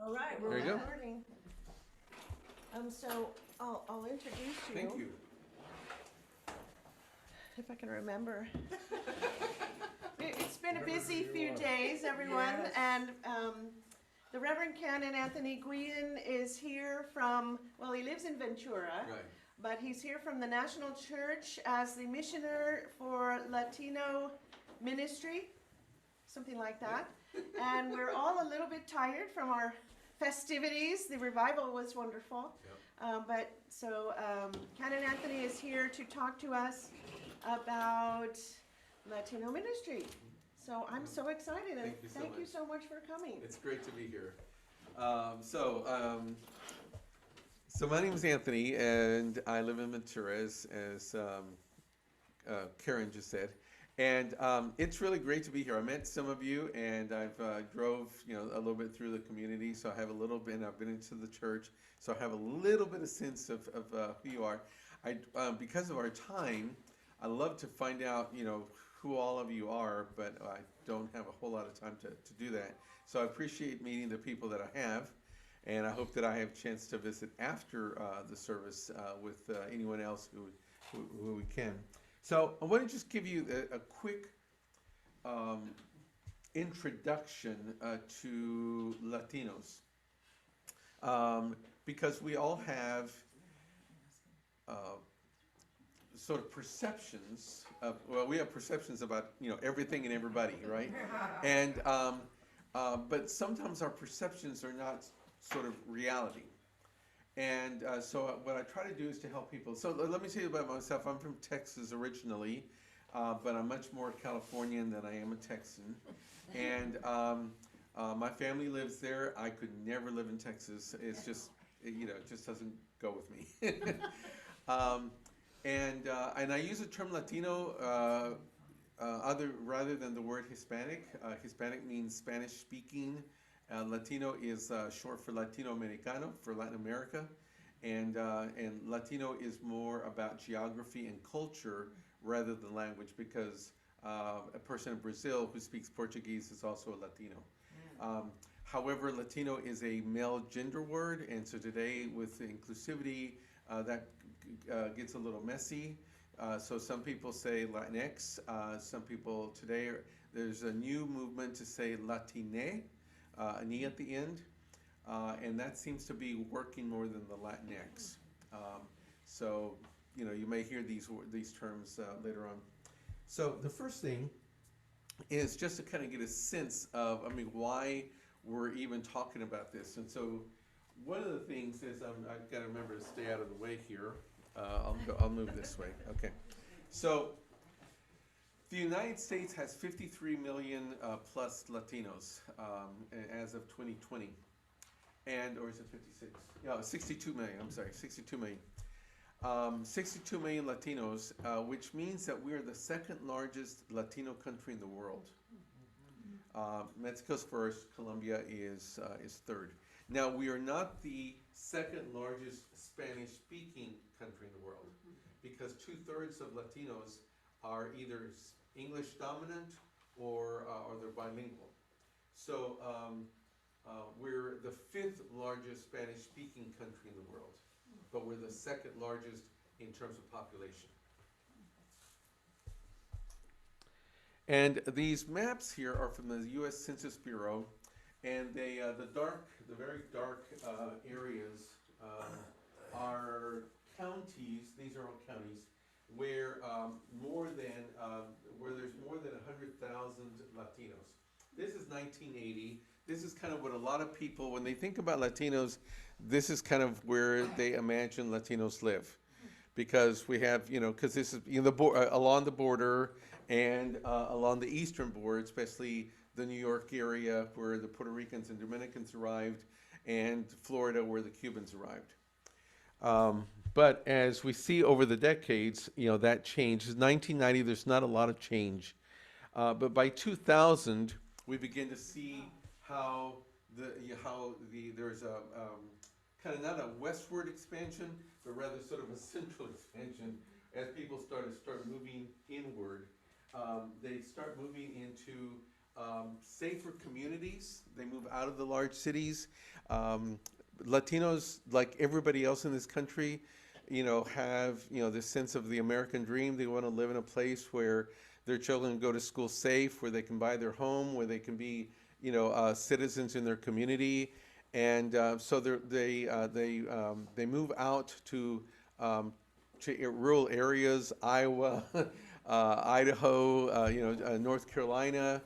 All right, There we're you go. recording. So I'll introduce you. Thank you. If I can remember. It's been a busy few days, everyone, Yes. and the Reverend Canon Anthony Guillen is here from, well, he lives in Ventura, Right. but he's here from the National Church as the missioner for Latino ministry, something like that. And we're all a little bit tired from our festivities. The revival was wonderful. Yep. Canon Anthony is here to talk to us about Latino ministry. So I'm so excited, and Thank you so you so much for coming. It's great to be here. So my name is Anthony, and I live in Ventura, as Karen just said. And it's really great to be here. I met some of you, and I've drove, a little bit through the community, so I have a little bit. I've been into the church, so I have a little bit of sense of who you are. Because of our time, I love to find out, who all of you are, but I don't have a whole lot of time to do that. So I appreciate meeting the people that I have, and I hope that I have a chance to visit after the service with anyone else who we can. So I want to just give you a quick introduction to Latinos, because we all have sort of perceptions of, we have perceptions about everything and everybody, right? And but sometimes our perceptions are not sort of reality. And so what I try to do is to help people. So let me tell you about myself. I'm from Texas originally, but I'm much more Californian than I am a Texan. And my family lives there. I could never live in Texas. It's just, it just doesn't go with me. And I use the term Latino rather than the word Hispanic. Hispanic means Spanish speaking. Latino is short for Latino Americano, for Latin America, and Latino is more about geography and culture rather than language, because a person in Brazil who speaks Portuguese is also a Latino. However, Latino is a male gender word, and so today with the inclusivity, that gets a little messy. So some people say Latinx. Some people today, there's a new movement to say Latine, an E at the end, and that seems to be working more than the Latinx. So, you may hear these terms later on. So the first thing is just to kind of get a sense of, why we're even talking about this. And so one of the things is, I've got to remember to stay out of the way here. I'll move this way. Okay. So the United States has 53 million plus Latinos as of 2020, or is it 56? No, 62 million. I'm sorry, 62 million. 62 million Latinos, which means that we are the second largest Latino country in the world. Mexico's first. Colombia is third. Now, we are not the second largest Spanish-speaking country in the world, because 2/3 of Latinos are either English dominant or they're bilingual. So we're the 5th largest Spanish-speaking country in the world, but we're the second largest in terms of population. And these maps here are from the U.S. Census Bureau, and they the very dark areas are counties. These are all counties where there's more than 100,000 Latinos. This is 1980. This is kind of what a lot of people, when they think about Latinos, this is kind of where they imagine Latinos live, because we have, because this is along the border and along the eastern border, especially the New York area where the Puerto Ricans and Dominicans arrived, and Florida where the Cubans arrived. But as we see over the decades, that changed. In 1990, there's not a lot of change. But by 2000, we begin to see how there's a kind of not a westward expansion, but rather sort of a central expansion as people start moving inward. They start moving into safer communities. They move out of the large cities. Latinos, like everybody else in this country, have, this sense of the American dream. They want to live in a place where their children go to school safe, where they can buy their home, where they can be, citizens in their community. And so they move out to rural areas, Iowa, Idaho, North Carolina,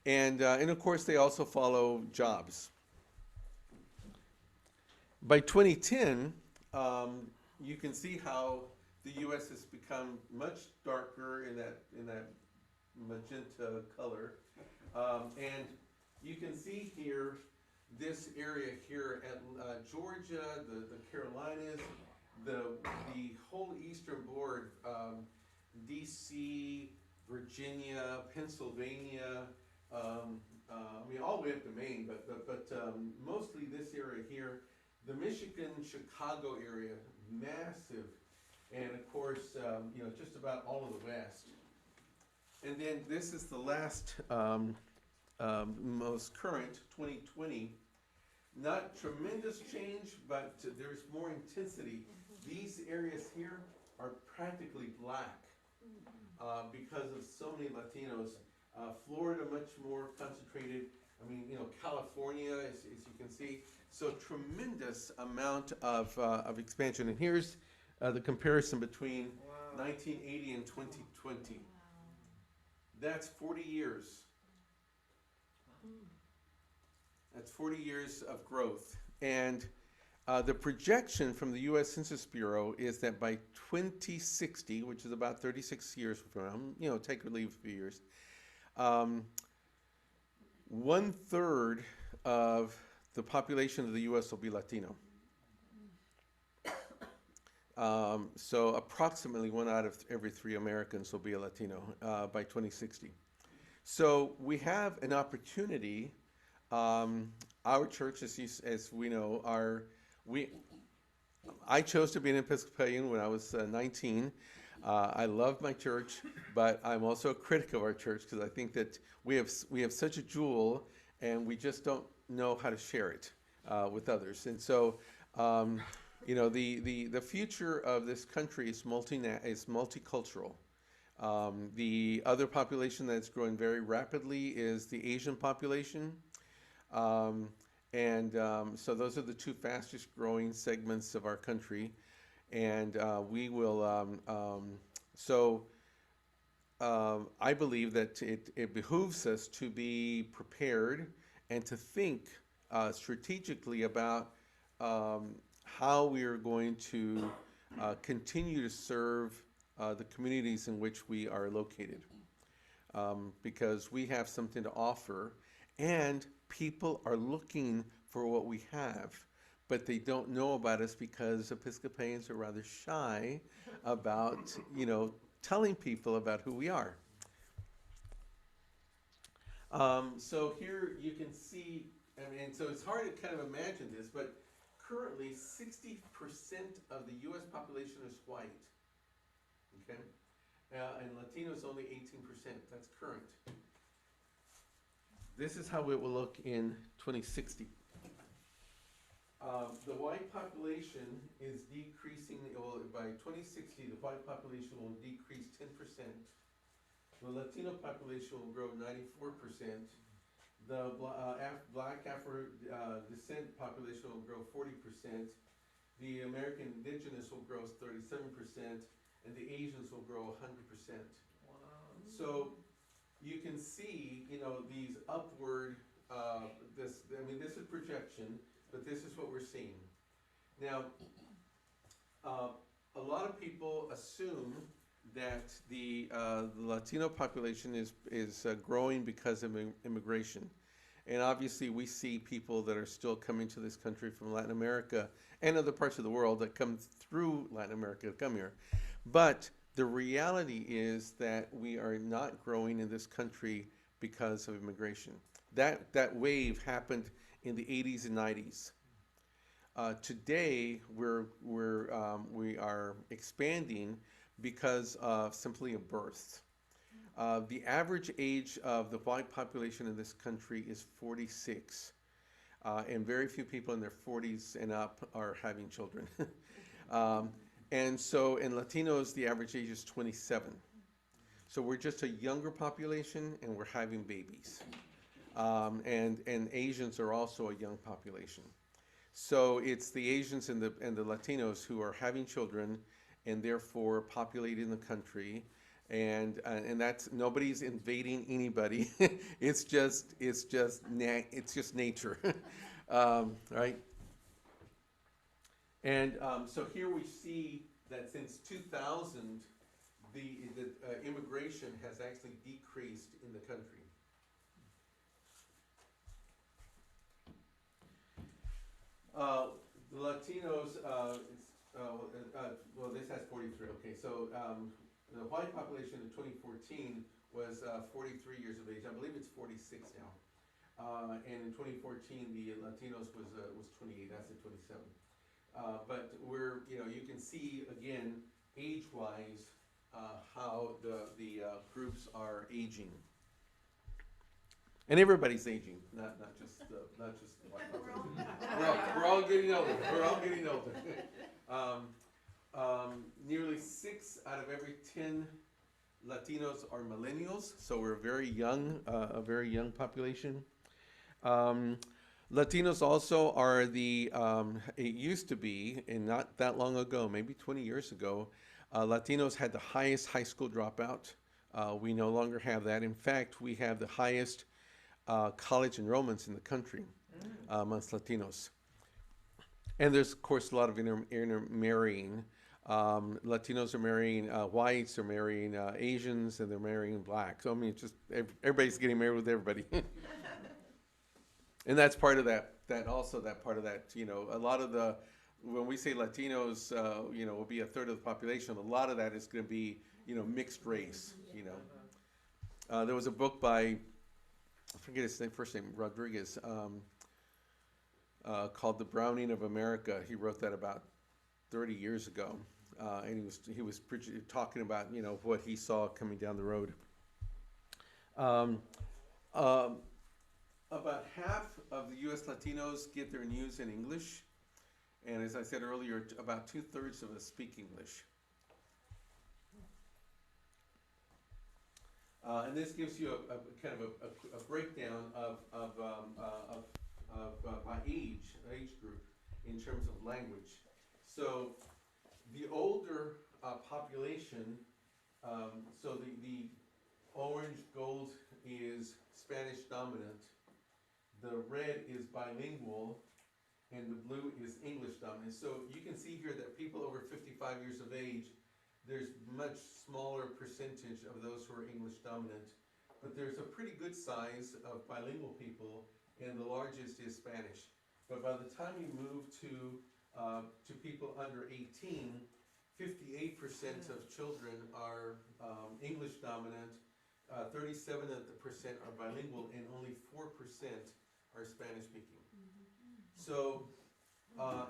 and of course they also follow jobs. By 2010, you can see how the U.S. has become much darker in that magenta color, and you can see here this area here at Georgia, the Carolinas, the whole eastern board, D.C., Virginia, Pennsylvania, all the way up to Maine, but mostly this area here, the Michigan, Chicago area, massive, and of course, just about all of the West. And then this is the last, most current, 2020. Not tremendous change, but there's more intensity. These areas here are practically black because of so many Latinos. Florida, much more concentrated. California, as you can see. So tremendous amount of expansion. And here's the comparison between 1980 and 2020. That's 40 years. That's 40 years of growth. And the projection from the U.S. Census Bureau is that by 2060, which is about 36 years from now, take or leave a few years, 1/3 of the population of the U.S. will be Latino. So approximately 1 out of every 3 Americans will be a Latino by 2060. So we have an opportunity. Our church, as we know, I chose to be an Episcopalian when I was 19. I love my church, but I'm also a critic of our church because I think that we have such a jewel, and we just don't know how to share it with others. And so, the future of this country is multicultural. The other population that's growing very rapidly is the Asian population. So those are the 2 fastest growing segments of our country. And we will, I believe that it behooves us to be prepared and to think strategically about how we are going to continue to serve the communities in which we are located. Because we have something to offer, and people are looking for what we have, but they don't know about us because Episcopalians are rather shy about, telling people about who we are. So here you can see, so it's hard to kind of imagine this, but currently 60% of the U.S. population is white, okay? And Latino is only 18%, that's current. This is how it will look in 2060. The white population is decreasing. By 2060, the white population will decrease 10%. The Latino population will grow 94%. The Black Afro-descent population will grow 40%. The American Indigenous will grow 37%, and the Asians will grow 100%. Wow. So you can see, these upward. This is projection, but this is what we're seeing. Now, a lot of people assume that the Latino population is growing because of immigration. And obviously we see people that are still coming to this country from Latin America and other parts of the world that come through Latin America to come here. But the reality is that we are not growing in this country because of immigration. That wave happened in the 80s and 90s. Today we are expanding because of simply a birth. The average age of the white population in this country is 46, and very few people in their 40s and up are having children. And so in Latinos, the average age is 27. So we're just a younger population, and we're having babies. And Asians are also a young population. So it's the Asians and the Latinos who are having children, and therefore populating the country. And that's, nobody's invading anybody. It's just nature, right? And so here we see that since 2000, the immigration has actually decreased in the country. The Latinos, well, this has 43. Okay, so the white population in 2014 was 43 years of age. I believe it's 46 now. And in 2014, the Latinos was 28. That's at 27. But we're, you can see again, age-wise, how the groups are aging. And everybody's aging, not just the white population. We're all getting older. We're all getting older. Nearly 6 out of every 10 Latinos are millennials, so we're a very young population. Latinos also are it used to be, and not that long ago, maybe 20 years ago, Latinos had the highest high school dropout. We no longer have that. In fact, we have the highest college enrollments in the country amongst Latinos. And there's, of course, a lot of intermarrying. Latinos are marrying whites, they're marrying Asians, and they're marrying blacks. So, I mean, it's just everybody's getting married with everybody. And that's part of that part of that, a lot of when we say Latinos, will be a third of the population, a lot of that is going to be, mixed race, There was a book by, I forget his first name, Rodriguez, called The Browning of America. He wrote that about 30 years ago. And he was talking about, what he saw coming down the road. About half of the U.S. Latinos get their news in English. And as I said earlier, about 2/3 of us speak English. And this gives you a kind of a breakdown of my age group in terms of language. So the older population, so the orange gold is Spanish dominant, the red is bilingual, and the blue is English dominant. So you can see here that people over 55 years of age, there's much smaller percentage of those who are English dominant, but there's a pretty good size of bilingual people, and the largest is Spanish. But by the time you move to people under 18, 58% of children are English dominant, 37% are bilingual, and only 4% are Spanish speaking. So,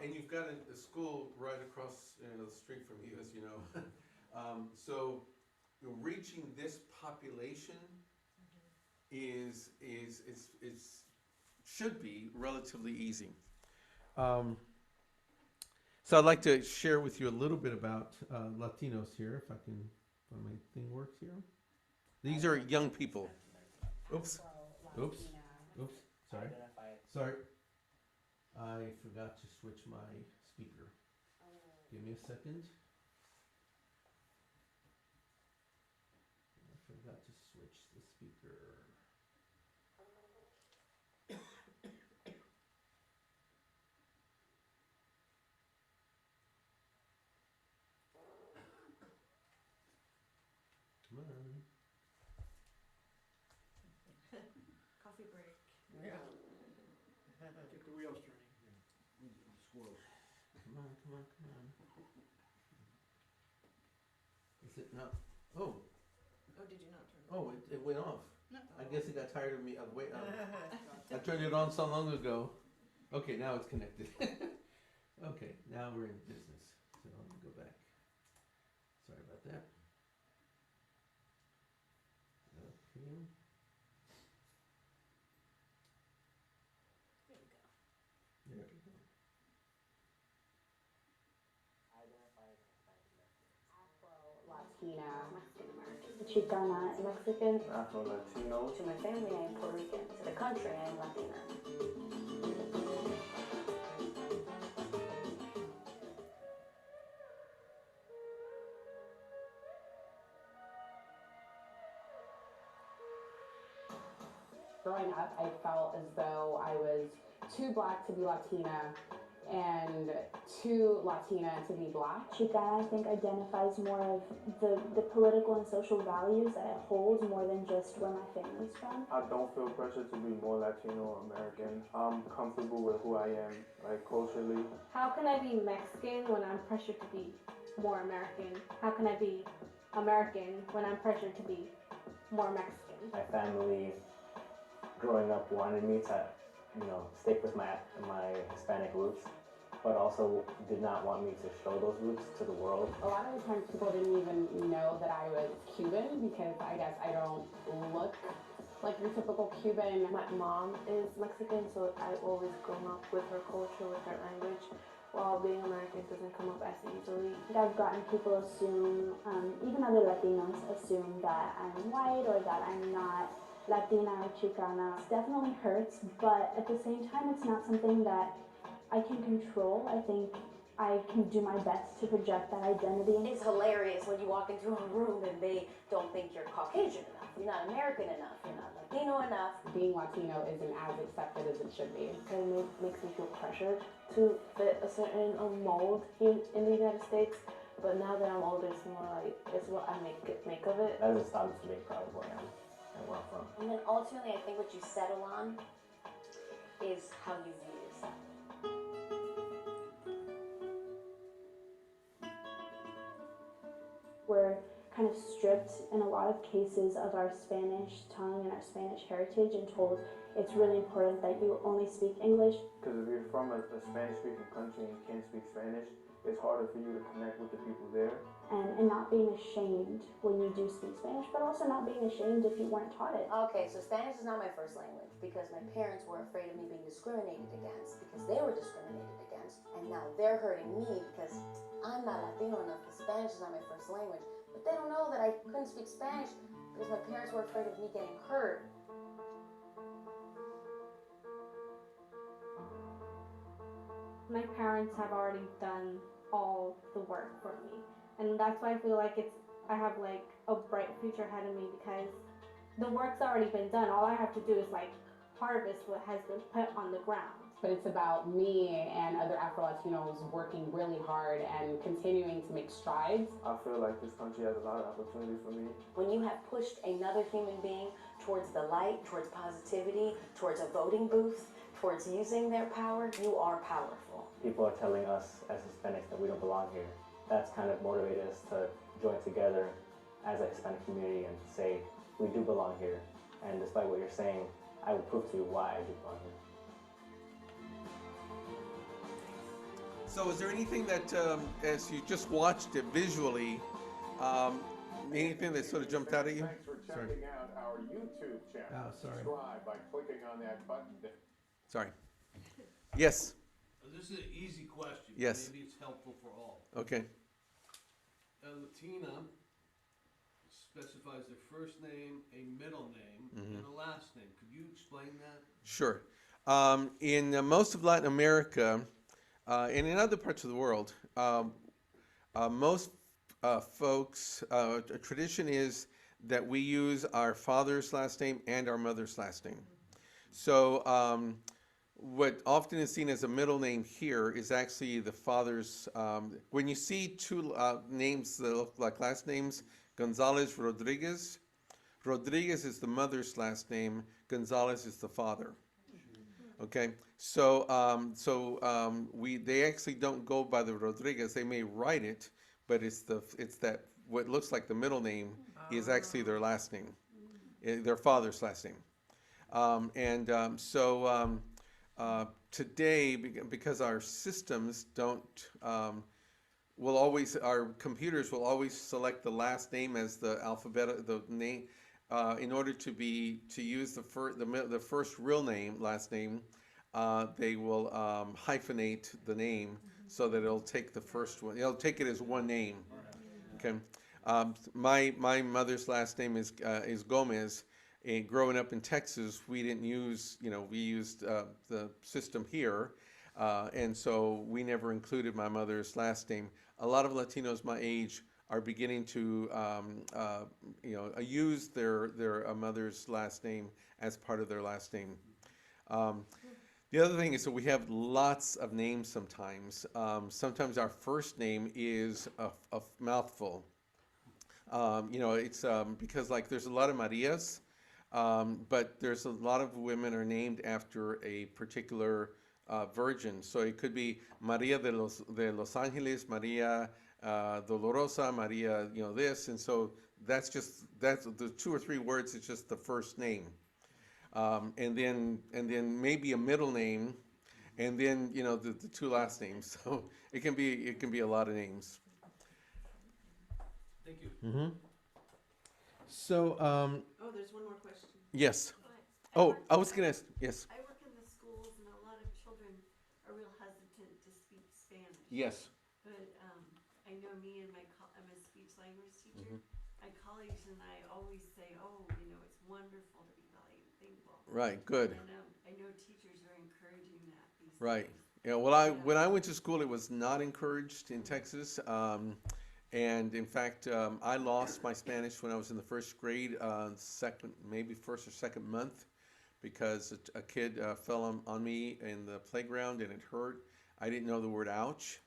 and you've got a school right across the street from you, as you know. So, reaching this population should be relatively easy. So I'd like to share with you a little bit about Latinos here, if my thing works here. These are young people. Oops. Sorry. I forgot to switch my speaker. Give me a second. I forgot to switch the speaker. Come on. Coffee break. Yeah. Get the wheels turning. Squirrels. Come on. Is it not? Oh. Oh, did you not turn it? Oh, it went off. No. I guess it got tired of me. I turned it on so long ago. Okay, now it's connected. Okay, now we're in business. So let me go back. Sorry about that. Latina, Mexican American, Chicana, Mexican, Afro-Latino. To my family, I am Puerto Rican. To the country, I am Latina. Growing up, I felt as though I was too black to be Latina and too Latina to be black. Chicana, I think, identifies more of the political and social values that it holds more than just where my family's from. I don't feel pressure to be more Latino or American. I'm comfortable with who I am, like culturally. How can I be Mexican when I'm pressured to be more American? How can I be American when I'm pressured to be more Mexican? My family, growing up, wanted me to, stick with my Hispanic roots, but also did not want me to show those roots to the world. A lot of the times people didn't even know that I was Cuban because I guess I don't look like your typical Cuban. My mom is Mexican, so I've always grown up with her culture, with her language, while being American doesn't come up as easily. I've gotten people assume, even other Latinos assume that I'm white or that I'm not Latina or Chicana. It definitely hurts, but at the same time, it's not something that I can control. I think I can do my best to project that identity. It's hilarious when you walk into a room and they don't think you're Caucasian enough, you're not American enough, you're not Latino enough. Being Latino isn't as accepted as it should be. It makes me feel pressured to fit a certain mold in the United States. But now that I'm older, it's more like, it's what I make of it. That doesn't stop me from being proud of who I am and where I'm from. And then ultimately, I think what you settle on is how you view yourself. We're kind of stripped in a lot of cases of our Spanish tongue and our Spanish heritage and told it's really important that you only speak English. Because if you're from a Spanish-speaking country and you can't speak Spanish, it's harder for you to connect with the people there. And not being ashamed when you do speak Spanish, but also not being ashamed if you weren't taught it. Okay, so Spanish is not my first language because my parents were afraid of me being discriminated against because they were discriminated against. And now they're hurting me because I'm not Latino enough because Spanish is not my first language. But they don't know that I couldn't speak Spanish because my parents were afraid of me getting hurt. My parents have already done all the work for me, and that's why I feel like I have like a bright future ahead of me because the work's already been done. All I have to do is like harvest what has been put on the ground. But it's about me and other Afro-Latinos working really hard and continuing to make strides. I feel like this country has a lot of opportunity for me. When you have pushed another human being towards the light, towards positivity, towards a voting booth, towards using their power, you are powerful. People are telling us as Hispanics that we don't belong here. That's kind of motivated us to join together as a Hispanic community and say, we do belong here. And despite what you're saying, I will prove to you why I do belong here. So is there anything that, as you just watched it visually, anything that sort of jumped out at you? Thanks for checking out our YouTube channel. Subscribe by clicking on that button. Sorry. Yes. This is an easy question. Yes. Maybe it's helpful for all. Okay. Latina specifies their first name, a middle name, and a last name. Could you explain that? Sure. In most of Latin America, and in other parts of the world, most folks, a tradition is that we use our father's last name and our mother's last name. So what often is seen as a middle name here is actually the father's. When you see two names that look like last names, Gonzalez, Rodriguez, Rodriguez is the mother's last name, Gonzalez is the father. Okay, so they actually don't go by the Rodriguez. They may write it, but it's that what looks like the middle name is actually their last name, their father's last name. Today, because our systems don't, our computers will always select the last name as the alphabet, the name. In order to use the first real name, last name, they will hyphenate the name so that it'll take the first one. It'll take it as one name. Okay. My mother's last name is Gomez. And growing up in Texas, we didn't use, we used the system here, and so we never included my mother's last name. A lot of Latinos my age are beginning to, use their mother's last name as part of their last name. The other thing is that we have lots of names sometimes. Sometimes our first name is a mouthful. It's because there's a lot of Marias, but there's a lot of women are named after a particular virgin. So it could be Maria de Los Angeles, Maria Dolorosa, Maria, this, and so that's the 2 or 3 words. It's just the first name, and then maybe a middle name, and then the 2 last names. So it can be a lot of names. Thank you. Mm-hmm. So, there's one more question. yes. I was going to ask, yes. I work in the schools, and a lot of children are real hesitant to speak Spanish. Yes. But I know me and I'm a speech language teacher. My colleagues and I always say, it's wonderful to be bilingual. Right, good. And I know teachers are encouraging that these Right. days. Yeah, well, when I went to school, it was not encouraged in Texas. And in fact, I lost my Spanish when I was in the first grade, maybe first or second month, because a kid fell on me in the playground and it hurt. I didn't know the word ouch.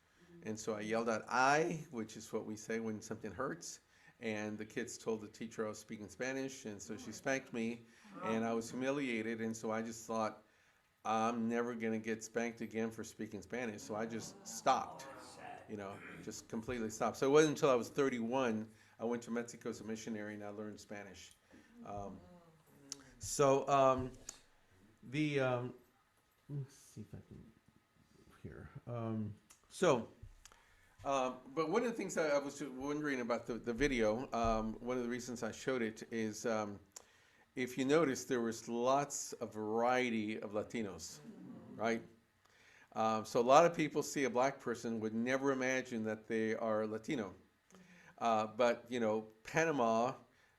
And so I yelled out "ay," which is what we say when something hurts. And the kids told the teacher I was speaking Spanish, and so she spanked me, and I was humiliated. And so I just thought, I'm never going to get spanked again for speaking Spanish. So I just stopped. Just completely stopped. So it wasn't until I was 31, I went to Mexico as a missionary and I learned Spanish. Let's see if I can here. But one of the things I was wondering about the video, one of the reasons I showed it is, if you notice, there was lots of variety of Latinos, right? So a lot of people see a black person would never imagine that they are Latino. But Panama,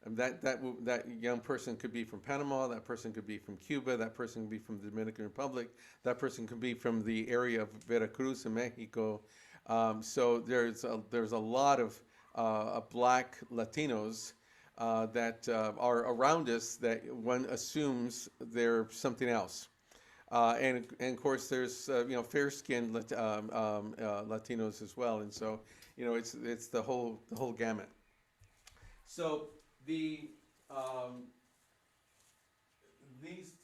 that young person could be from Panama, that person could be from Cuba, that person could be from the Dominican Republic, that person could be from the area of Veracruz in Mexico. So there's a lot of black Latinos that are around us that one assumes they're something else. And of course, there's fair-skinned Latinos as well, and so it's the whole gamut. So these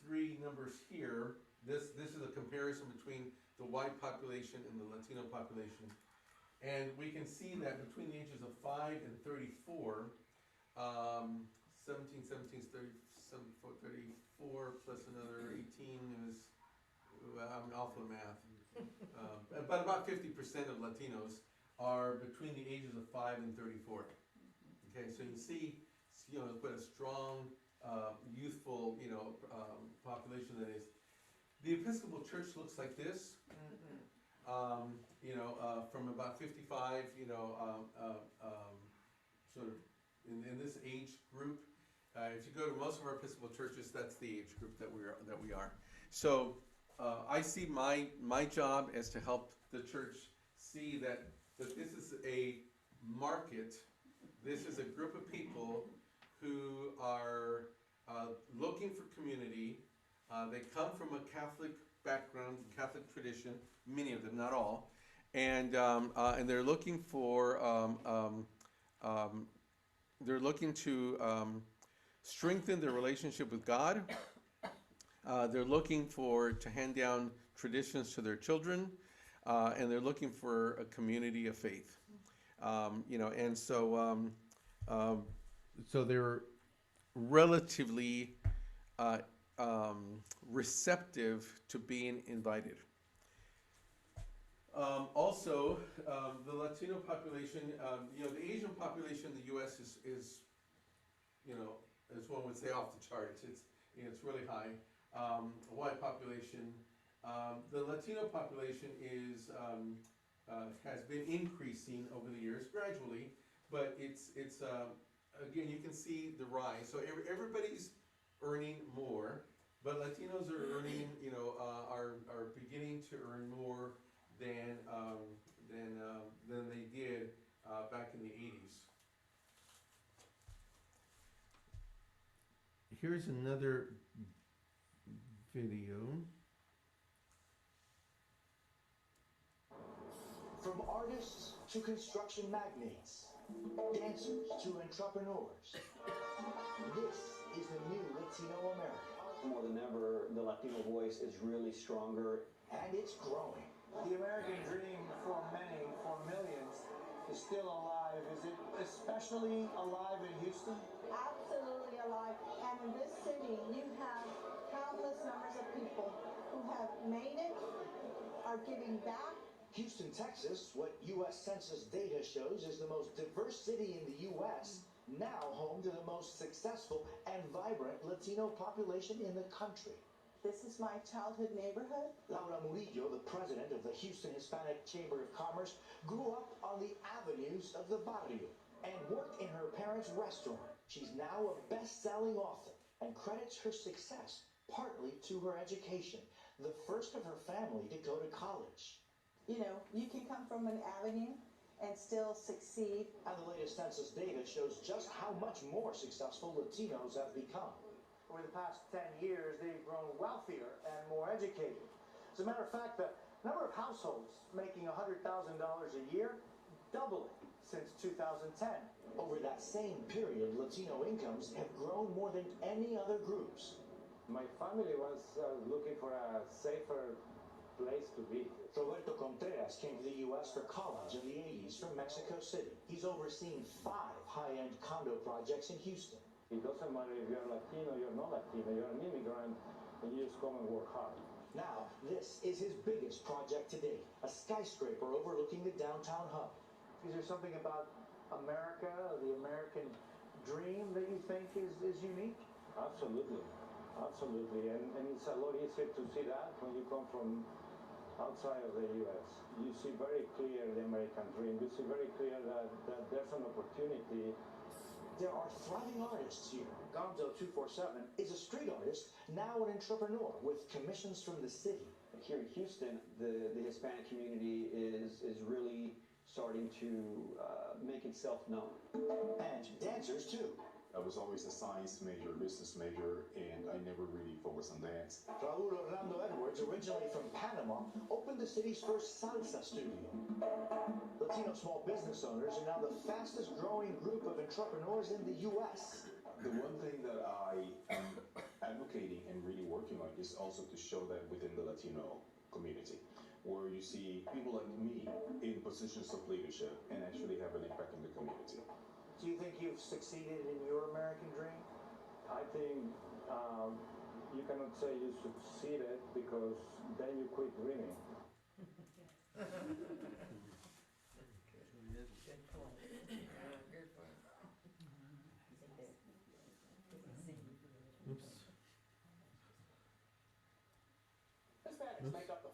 3 numbers here, this is a comparison between the white population and the Latino population, and we can see that between the ages of 5 and 34, 17, 34 plus another 18 is. I'm awful at math, but about 50% of Latinos are between the ages of 5 and 34. Okay, so you see, quite a strong, youthful, population that is. The Episcopal Church looks like this. From about 55, sort of in this age group. If you go to most of our Episcopal churches, that's the age group that we are. So. I see my job as to help the church see that this is a market, this is a group of people who are looking for community. They come from a Catholic background, Catholic tradition, many of them, not all, and they're looking for they're looking to strengthen their relationship with God. They're looking to hand down traditions to their children, and they're looking for a community of faith. And so they're relatively receptive to being invited. Also, the Latino population, the Asian population in the U.S. is as one would say, off the charts. It's really high. The white population The Latino population has been increasing over the years gradually, but it's again, you can see the rise. So everybody's earning more, but Latinos are earning, are beginning to earn more than they did back in the 80s. Here's another video. From artists to construction magnates, dancers to entrepreneurs, this is the new Latino America. More than ever, the Latino voice is really stronger. And it's growing. The American dream for many, for millions, is still alive. Is it especially alive in Houston? Absolutely alive. And in this city, you have countless numbers of people who have made it, are giving back. Houston, Texas, what U.S. Census data shows is the most diverse city in the U.S., now home to the most successful and vibrant Latino population in the country. This is my childhood neighborhood. Laura Murillo, the president of the Houston Hispanic Chamber of Commerce, grew up on the avenues of the barrio and worked in her parents' restaurant. She's now a best-selling author and credits her success partly to her education, the first of her family to go to college. You know, you can come from an avenue and still succeed. And the latest census data shows just how much more successful Latinos have become. Over the past 10 years, they've grown wealthier and more educated. As a matter of fact, the number of households making $100,000 a year doubling since 2010. Over that same period, Latino incomes have grown more than any other groups. My family was looking for a safer place to be. Roberto Contreras came to the U.S. for college in the 80s from Mexico City. He's overseen 5 high-end condo projects in Houston. It doesn't matter if you're Latino, you're not Latino, you're an immigrant, and you just come and work hard. Now, this is his biggest project to date, a skyscraper overlooking the downtown hub. Is there something about America, the American dream that you think is unique? Absolutely. Absolutely. And it's a lot easier to see that when you come from outside of the U.S. You see very clear the American dream. You see very clear that there's an opportunity. There are thriving artists here. Gonzo 247 is a street artist, now an entrepreneur with commissions from the city. Here in Houston, the Hispanic community is really starting to make itself known. And dancers too. I was always a science major, business major, and I never really focused on dance. Raul Orlando Edwards, originally from Panama, opened the city's first salsa studio. Latino small business owners are now the fastest growing group of entrepreneurs in the U.S. The one thing that I am advocating and really working on is also to show that within the Latino community, where you see people like me in positions of leadership and actually have an impact in the community. Do you think you've succeeded in your American dream? I think you cannot say you succeeded because then you quit dreaming. Hispanics make up the...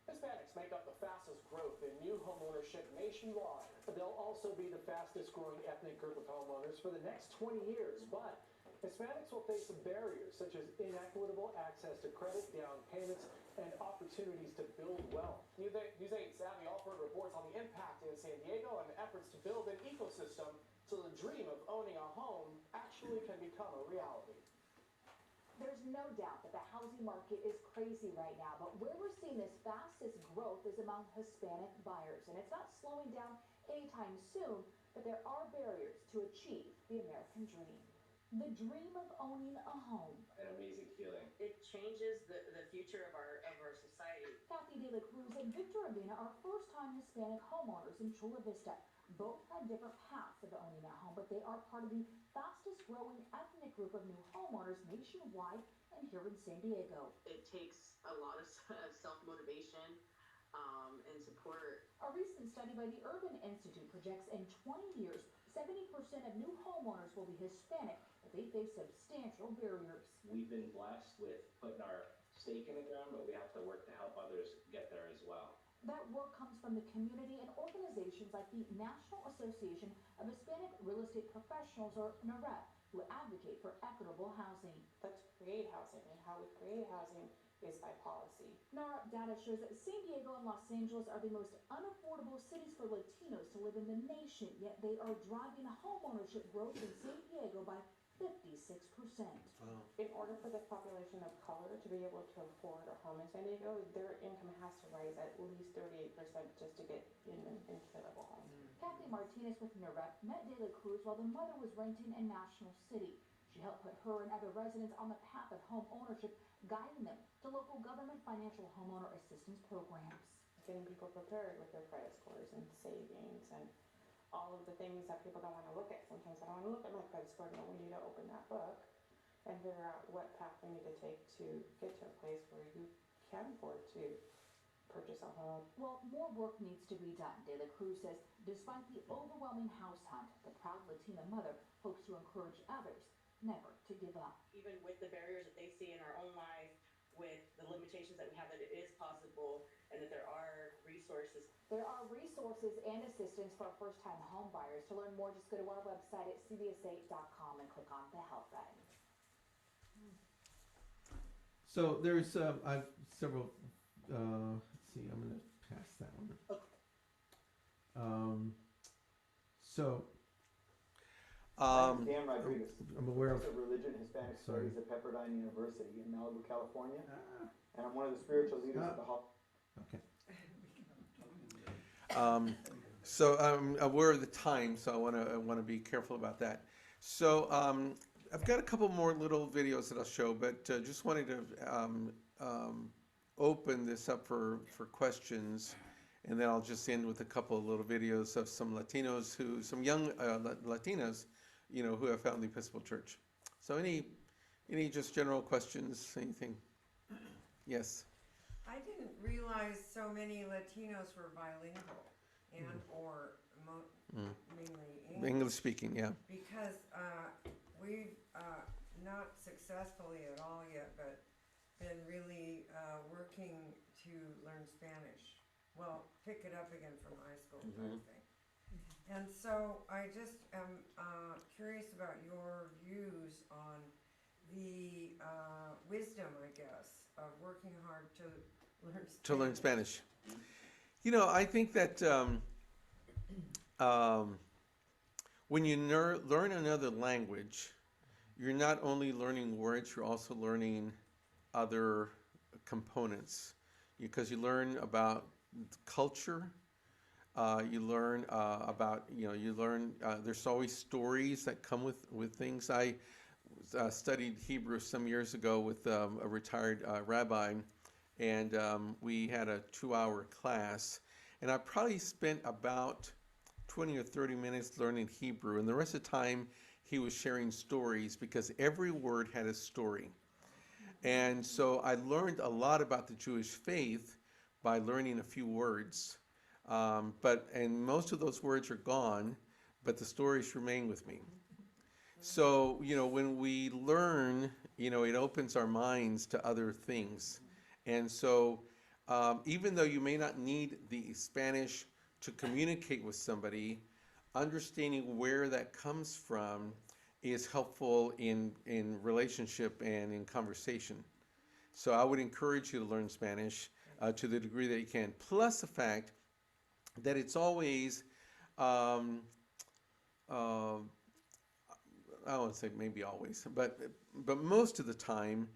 Hispanics make up the fastest growth in new homeownership nationwide. They'll also be the fastest growing ethnic group of homeowners for the next 20 years, but Hispanics will face some barriers such as inequitable access to credit, down payments, and opportunities to build wealth. News 8 Savvy Alford reports on the impact in San Diego and efforts to build an ecosystem so the dream of owning a home actually can become a reality. There's no doubt that the housing market is crazy right now, but where we're seeing this fastest growth is among Hispanic buyers, and it's not slowing down anytime soon, but there are barriers to achieve the American dream. The dream of owning a home. An amazing feeling. It changes the future of our society. Kathy De La Cruz and Victor Urbina are first-time Hispanic homeowners in Chula Vista. Both have different paths of owning a home, but they are part of the fastest-growing ethnic group of new homeowners nationwide and here in San Diego. It takes a lot of self-motivation and support. A recent study by the Urban Institute projects in 20 years, 70% of new homeowners will be Hispanic, but they face substantial barriers. We've been blessed with putting our stake in the ground, but we have to work to help others get there as well. That work comes from the community and organizations like the National Association of Hispanic Real Estate Professionals, or NAREP, who advocate for equitable housing. Let's create housing, and how we create housing is by policy. NAREP data shows that San Diego and Los Angeles are the most unaffordable cities for Latinos to live in the nation, yet they are driving homeownership growth in San Diego by 56%. Wow. In order for the population of color to be able to afford a home in San Diego, their income has to rise at least 38% just to get in an entry-level home. Kathy Martinez with NAREP met De La Cruz while the mother was renting in National City. She helped put her and other residents on the path of home ownership, guiding them to local government financial homeowner assistance programs. Getting people prepared with their credit scores and savings and all of the things that people don't want to look at. Sometimes I don't want to look at my credit score, but we need to open that book and figure out what path we need to take to get to a place where you can afford to purchase a home. Well, more work needs to be done. De La Cruz says despite the overwhelming house hunt, the proud Latina mother hopes to encourage others never to give up. Even with the barriers that they see in our own lives, with the limitations that we have, that it is possible and that there are resources. There are resources and assistance for first-time home buyers. To learn more, just go to our website at cbsa.com and click on the help button. So there's I've several. Let's see. I'm going to pass that one. Dan Rodriguez. I'm aware of. Religion Hispanic Sorry. Studies at Pepperdine University in Malibu, California, and I'm one of the spiritual leaders of the hall. Okay. So I'm aware of the time, so I want to be careful about that. So I've got a couple more little videos that I'll show, but just wanted to open this up for questions, and then I'll just end with a couple of little videos of some Latinos some young Latinas, who have found the Episcopal Church. So any just general questions, anything? Yes. I didn't realize so many Latinos were bilingual and or mainly English speaking, yeah. Because we've not successfully at all yet, but been really working to learn Spanish. Well, pick it up again from high school type thing. And so I just am curious about your views on the wisdom, I guess, of working hard to learn Spanish. To learn Spanish. I think that when you learn another language, you're not only learning words, you're also learning other components. Because you learn about culture, you learn about, there's always stories that come with things. I studied Hebrew some years ago with a retired rabbi, and we had a 2-hour class, and I probably spent about 20 or 30 minutes learning Hebrew, and the rest of the time he was sharing stories because every word had a story. And so I learned a lot about the Jewish faith by learning a few words, and most of those words are gone, but the stories remain with me. So, when we learn, it opens our minds to other things. And so, even though you may not need the Spanish to communicate with somebody, understanding where that comes from is helpful in relationship and in conversation. So I would encourage you to learn Spanish to the degree that you can. Plus the fact that it's always, I won't say maybe always, but most of the time,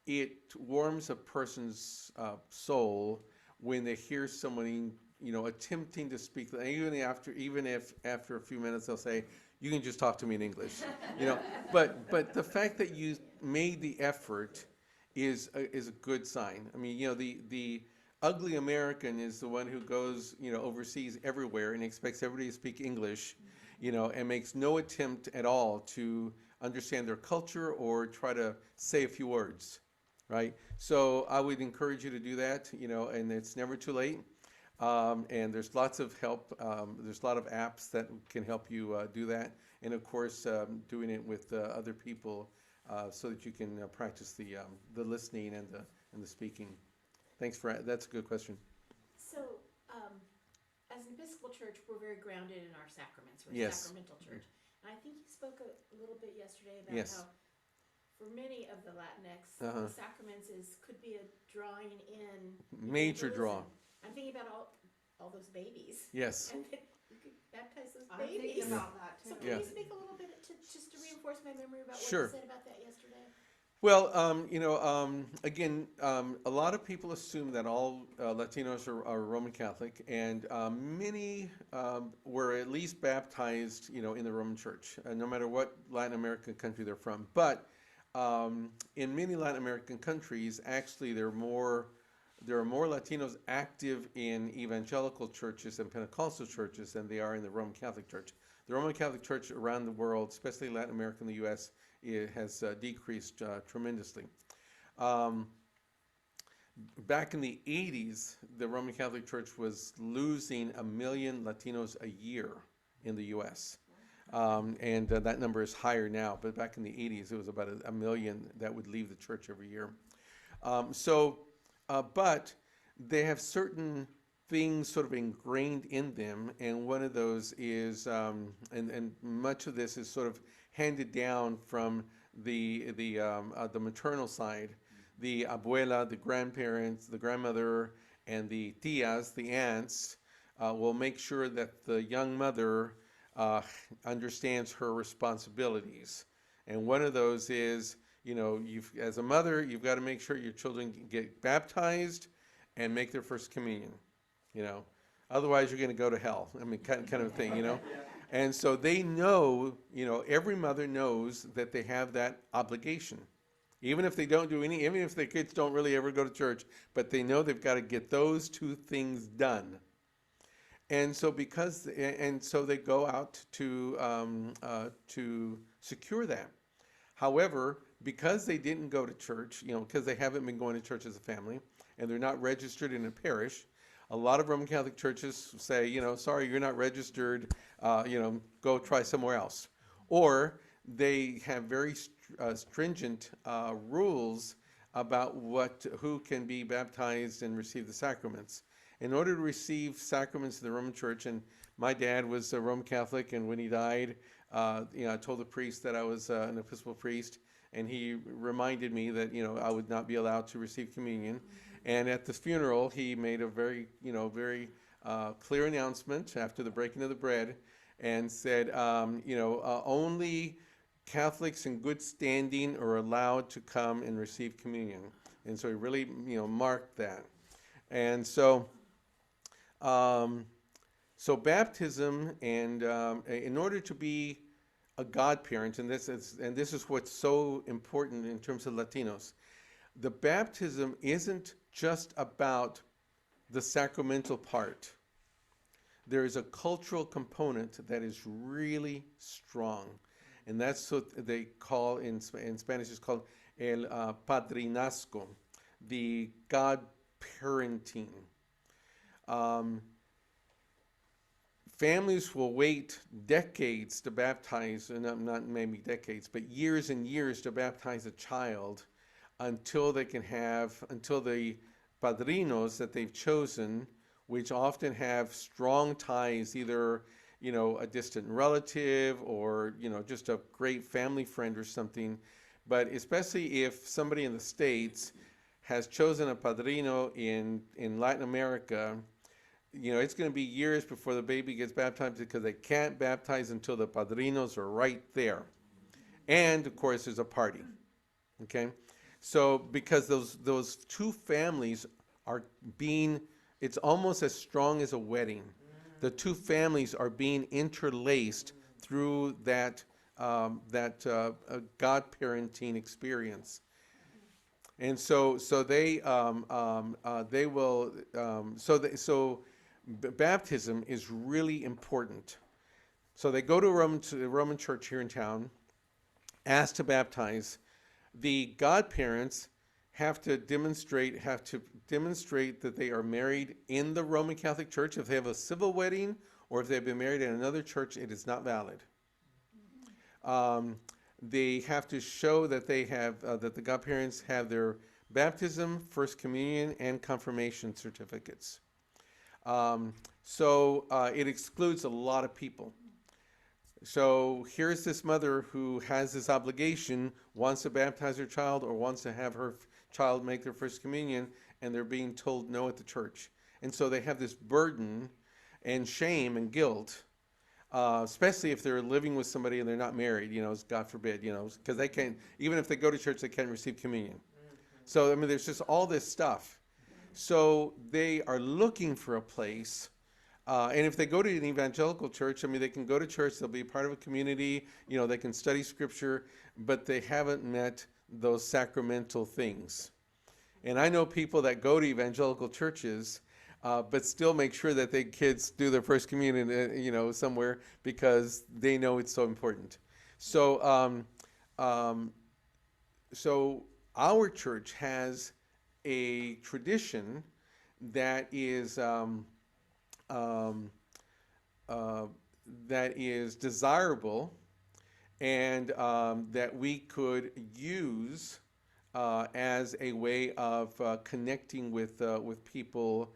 it warms a person's soul when they hear someone, attempting to speak. Even if after a few minutes they'll say, "You can just talk to me in English," But the fact that you made the effort is a good sign. I mean, the ugly American is the one who goes, overseas everywhere and expects everybody to speak English, and makes no attempt at all to understand their culture or try to say a few words, right? So I would encourage you to do that, and it's never too late. And there's lots of help. There's a lot of apps that can help you do that. And of course, doing it with other people so that you can practice the listening and the speaking. Thanks for that's a good question. So, as an Episcopal Church, we're very grounded in our sacraments. We're a Yes. sacramental church. And I think you spoke a little bit yesterday about Yes. how for many of the Latinx, Uh-huh. the sacraments could be a drawing in. Major draw. evangelism. I'm thinking about all those babies. Yes. And that you could baptize those I'm babies. thinking about that too. So can Yeah. you speak a little bit just to reinforce my memory about what Sure. you said about that yesterday? Well, again, a lot of people assume that all Latinos are Roman Catholic, and many were at least baptized, in the Roman Church, no matter what Latin American country they're from. But in many Latin American countries, actually, there are more Latinos active in evangelical churches and Pentecostal churches than they are in the Roman Catholic Church. The Roman Catholic Church around the world, especially Latin America and the U.S., it has decreased tremendously. Back in the 80s, the Roman Catholic Church was losing 1 million Latinos a year in the U.S. And that number is higher now, but back in the 80s, it was about 1 million that would leave the church every year. But they have certain things sort of ingrained in them, and one of those is, and much of this is sort of handed down from the maternal side. The abuela, the grandparents, the grandmother, and the tias, the aunts, will make sure that the young mother understands her responsibilities. And one of those is, as a mother, you've got to make sure your children get baptized and make their first communion. Otherwise you're going to go to hell. I mean, kind of thing, And so they know, every mother knows that they have that obligation. Even if they don't do even if their kids don't really ever go to church, but they know they've got to get those two things done. And so they go out to secure that. However, because they didn't go to church, because they haven't been going to church as a family, and they're not registered in a parish, a lot of Roman Catholic churches say, sorry, you're not registered, go try somewhere else. Or they have very stringent rules about who can be baptized and receive the sacraments. In order to receive sacraments in the Roman Church, and my dad was a Roman Catholic, and when he died, I told the priest that I was an Episcopal priest, and he reminded me that I would not be allowed to receive communion. And at the funeral, he made a very clear announcement after the breaking of the bread, and said, only Catholics in good standing are allowed to come and receive communion. And so he really, marked that. And so, baptism, and in order to be a godparent, and this is what's so important in terms of Latinos, the baptism isn't just about the sacramental part. There is a cultural component that is really strong, and that's what they call in Spanish is called el padrinazgo, the godparenting. Families will wait decades to baptize, not maybe decades, but years and years to baptize a child until the padrinos that they've chosen, which often have strong ties, either a distant relative or just a great family friend or something. But especially if somebody in the States has chosen a padrino in Latin America, it's going to be years before the baby gets baptized because they can't baptize until the padrinos are right there. And of course there's a party. Okay? So because those two families are it's almost as strong as a wedding. The two families are being interlaced through that godparenting experience. And so baptism is really important. So they go to the Roman Church here in town, ask to baptize. The godparents have to demonstrate that they are married in the Roman Catholic Church. If they have a civil wedding or if they've been married in another church, it is not valid. They have to show that they have that the godparents have their baptism, first communion, and confirmation certificates. So it excludes a lot of people. So here's this mother who has this obligation, wants to baptize her child or wants to have her child make their first communion, and they're being told no at the church. And so they have this burden and shame and guilt, especially if they're living with somebody and they're not married, God forbid, because they can't, even if they go to church, they can't receive communion. So, I mean, there's just all this stuff. So they are looking for a place. And if they go to an evangelical church, I mean, they can go to church, they'll be a part of a community, they can study scripture, but they haven't met those sacramental things. And I know people that go to evangelical churches, but still make sure that their kids do their first communion, somewhere, because they know it's so important. So, so our church has a tradition that is desirable, and that we could use as a way of connecting with people,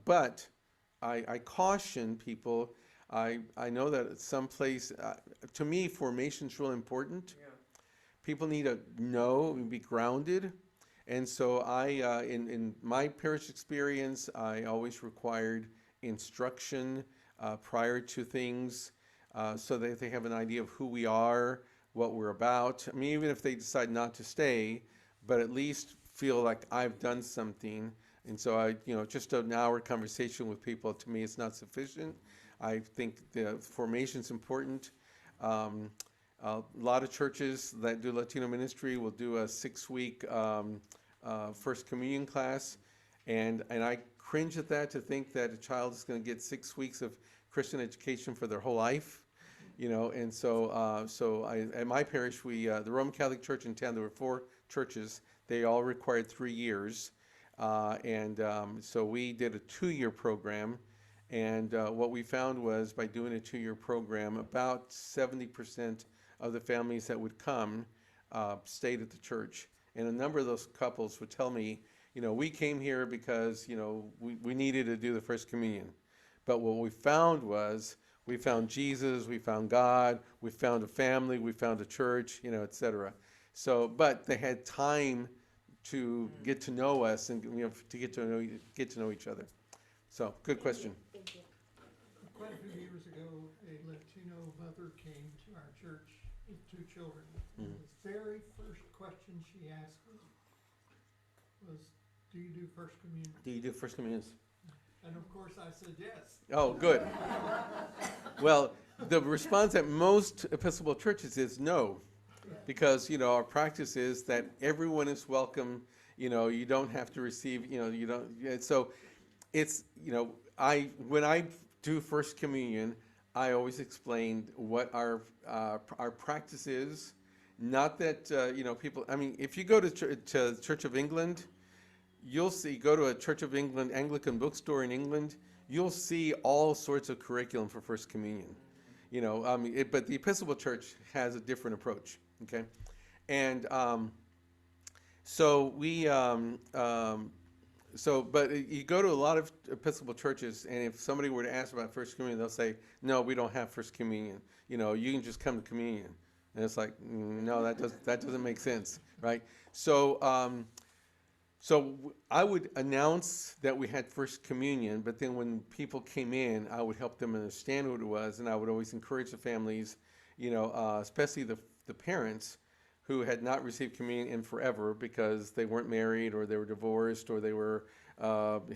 but I caution people. I know that at some place, to me, formation's real important. Yeah. People need to know and be grounded. And so in my parish experience, I always required instruction prior to things, so that they have an idea of who we are, what we're about. I mean, even if they decide not to stay, but at least feel like I've done something. And so just an hour conversation with people, to me, is not sufficient. I think the formation's important. A lot of churches that do Latino ministry will do a 6-week First Communion class, and I cringe at that, to think that a child is going to get 6 weeks of Christian education for their whole life, And so at my parish, the Roman Catholic Church in town, there were 4 churches. They all required 3 years, so we did a 2-year program. And what we found was, by doing a 2-year program, about 70% of the families that would come stayed at the church. And a number of those couples would tell me, we came here because, we needed to do the first communion. But what we found was, we found Jesus, we found God, we found a family, we found a church, etc. So, but they had time to get to know us and, to get to know each other. So, good question. Thank you. Quite a few years ago, a Latino mother came to our church with 2 children. Mm-hmm. The very first question she asked was, do you do first communion? Do you do first communions? And of course I said yes. Oh, good. Well, the response at most Episcopal churches is no, because, our practice is that everyone is welcome. You don't have to receive, you don't. So it's, when I do first communion, I always explain what our practice is. Not that, people, I mean, if you go to Church of England, you'll see, go to a Church of England Anglican bookstore in England, you'll see all sorts of curriculum for First Communion. But the Episcopal Church has a different approach, okay? And so but you go to a lot of Episcopal churches, and if somebody were to ask about First Communion, they'll say, no, we don't have First Communion. You can just come to communion. And it's like, no, that doesn't make sense, right? So I would announce that we had First Communion, but then when people came in, I would help them understand what it was, and I would always encourage the families, especially the parents who had not received communion in forever because they weren't married, or they were divorced, or they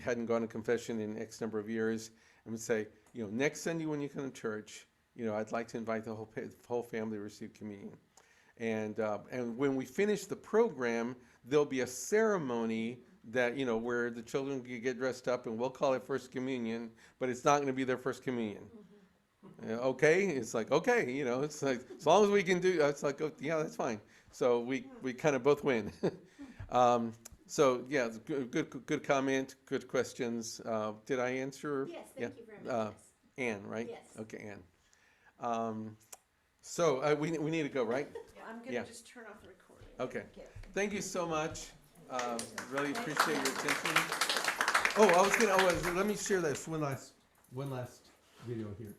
hadn't gone to confession in X number of years, and would say, next Sunday when you come to church, I'd like to invite the whole family to receive communion. And when we finish the program, there'll be a ceremony that, where the children get dressed up, and we'll call it First Communion, but it's not going to be their First Communion. Okay? It's like, okay, it's like, as long as we can do, it's like, oh, yeah, that's fine. So we kind of both win. So yeah, it's good comment, good questions. Did I answer? Yes, thank you very much. Ann, right? Yes. Okay, Ann. So we need to go, right? I'm gonna just turn off the recording. Okay. Thank you so much. Really appreciate your attention. Let me share this one last video here.